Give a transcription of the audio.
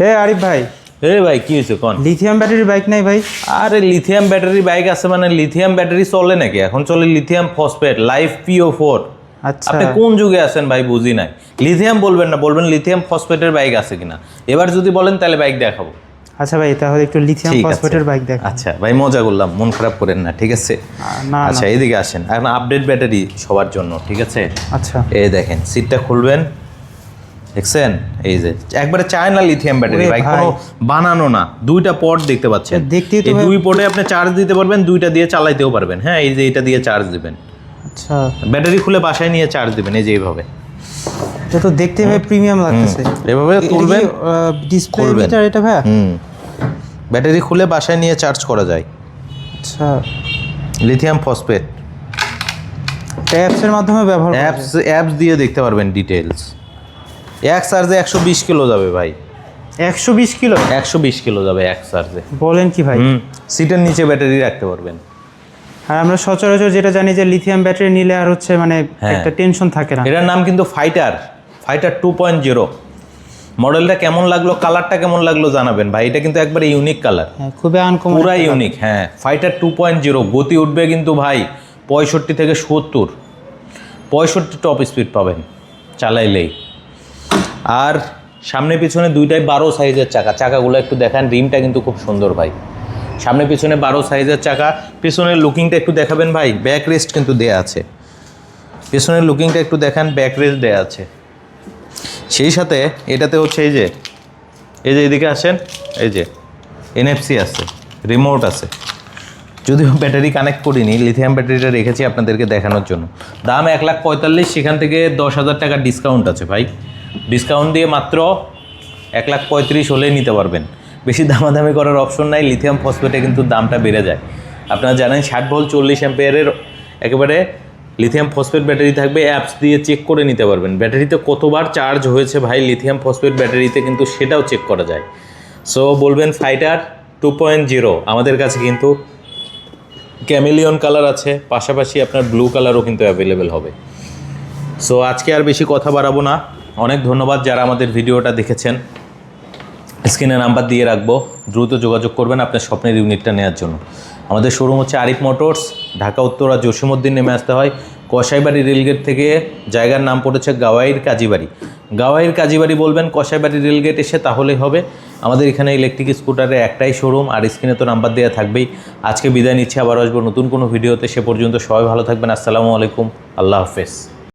হে আরিফ ভাই, ভাই কি হয়েছে কোন? লিথিয়াম ব্যাটারি বাইক নাই ভাই? আরে লিথিয়াম ব্যাটারি বাইক আছে মানে লিথিয়াম ব্যাটারি চলে নাকি? এখন চলে লিথিয়াম ফসফেট লাইফ PO4। আচ্ছা, আপনি কোন যুগে আছেন ভাই বুঝি নাই। লিথিয়াম বলবেন না, বলবেন লিথিয়াম ফসফেটের বাইক আছে কিনা। এবার যদি বলেন তাহলে বাইক দেখাবো। আচ্ছা ভাই, তাহলে একটু লিথিয়াম ঠিক আছে। ফসফেটের বাইক দেখ। আচ্ছা ভাই, মজা করলাম, মন খারাপ করেন না, ঠিক আছে? না আচ্ছা না, এইদিকে আসেন, এখন আপডেট ব্যাটারি সবার জন্য, ঠিক আছে? আচ্ছা এই দেখেন সিটটা খুলবেন, দেখছেন? এই যে একবারে চায়না লিথিয়াম ব্যাটারি ওরে বাইক, ভাই। কোনো বানানো না। দুইটা পট দেখতে পাচ্ছেন, দেখতেই তো এই ভাই- দুই পটে আপনি চার্জ দিতে পারবেন, দুইটা দিয়ে চালাইতেও পারবেন। হ্যাঁ, এই যে এটা দিয়ে চার্জ দিবেন, আচ্ছা, ব্যাটারি খুলে বাসায় নিয়ে চার্জ দিবেন, এই যে এইভাবে। এটা তো দেখতে ভাই প্রিমিয়াম লাগতেছে। এভাবে তুলবেন, ডিসপ্লে খুলবেন। মিটার এটা ভাই? ব্যাটারি খুলে বাসায় নিয়ে চার্জ করা যায়। আচ্ছা, লিথিয়াম ফসফেট ট্যাপসের মাধ্যমে ব্যবহার করা যায়। অ্যাপস দিয়ে দেখতে পারবেন ডিটেলস। এক চার্জে 120 কিলো যাবে ভাই, 120 কিলো? 120 কিলো যাবে এক চার্জে। বলেন কি ভাই? সিটের নিচে ব্যাটারি রাখতে পারবেন। আর আমরা সচরাচর যেটা জানি যে লিথিয়াম ব্যাটারি নিলে আর হচ্ছে মানে হ্যাঁ। একটা টেনশন থাকে না। এটার নাম কিন্তু ফাইটার 2.0। মডেলটা কেমন লাগলো, কালারটা কেমন লাগলো জানাবেন ভাই। এটা কিন্তু একবারে ইউনিক কালার, হ্যাঁ, খুবই আনকমন, পুরা ইউনিক। হ্যাঁ, ফাইটার 2.0 গতি উঠবে কিন্তু ভাই 65 থেকে 70, 65 টপ স্পিড পাবেন চালাইলেই। আর সামনে পিছনে দুইটাই 12 সাইজের চাকা, চাকাগুলো একটু দেখান। রিমটা কিন্তু খুব সুন্দর ভাই, সামনে পিছনে 12 সাইজের চাকা। পিছনের লুকিংটা একটু দেখাবেন ভাই, ব্যাক রেস্ট কিন্তু দেয়া আছে। পিছনের লুকিংটা একটু দেখান, ব্যাক রেস্ট দেয়া আছে। সেই সাথে এটাতে হচ্ছে এই যে এদিকে আসেন, এই যে NFC আছে, রিমোট আছে। যদিও ব্যাটারি কানেক্ট করিনি, লিথিয়াম ব্যাটারিটা রেখেছি আপনাদেরকে দেখানোর জন্য। দাম 1,45,000, সেখান থেকে 10,000 টাকার ডিসকাউন্ট আছে ভাই। ডিসকাউন্ট দিয়ে মাত্র 1,35,000 হলেই নিতে পারবেন। বেশি দামাদামি করার অপশন নাই, লিথিয়াম ফসফেটে কিন্তু দামটা বেড়ে যায়। আপনারা জানেন 60 ভোল্ট 40 অ্যাম্পিয়ারের একেবারে লিথিয়াম ফসফেট ব্যাটারি থাকবে। অ্যাপস দিয়ে চেক করে নিতে পারবেন ব্যাটারিতে কতবার চার্জ হয়েছে ভাই লিথিয়াম ফসফেট ব্যাটারিতে, কিন্তু সেটাও চেক করা যায়। সো বলবেন ফাইটার 2.0। আমাদের কাছে কিন্তু ক্যামেলিয়ন কালার আছে, পাশাপাশি আপনার ব্লু কালারও কিন্তু অ্যাভেলেবেল হবে। সো আজকে আর বেশি কথা বাড়াবো না। অনেক ধন্যবাদ যারা আমাদের ভিডিওটা দেখেছেন। স্ক্রিনে নাম্বার দিয়ে রাখবো, দ্রুত যোগাযোগ করবেন আপনার স্বপ্নের ইউনিটটা নেওয়ার জন্য। আমাদের শোরুম হচ্ছে আরিফ মোটরস, ঢাকা উত্তরা জসিমউদ্দিন নেমে আসতে হয়। কসাইবাড়ি রেলগেট থেকে জায়গার নাম পড়েছে গাওয়াইর কাজীবাড়ি। গাওয়াইর কাজীবাড়ি বলবেন, কসাইবাড়ি রেলগেট এসে তাহলেই হবে। আমাদের এখানে ইলেকট্রিক স্কুটারের একটাই শোরুম, আর স্ক্রিনে তো নাম্বার দেওয়া থাকবেই। আজকে বিদায় নিচ্ছি, আবার আসবো নতুন কোনো ভিডিওতে। সে পর্যন্ত সবাই ভালো থাকবেন। আসসালামু আলাইকুম, আল্লাহ হাফেজ।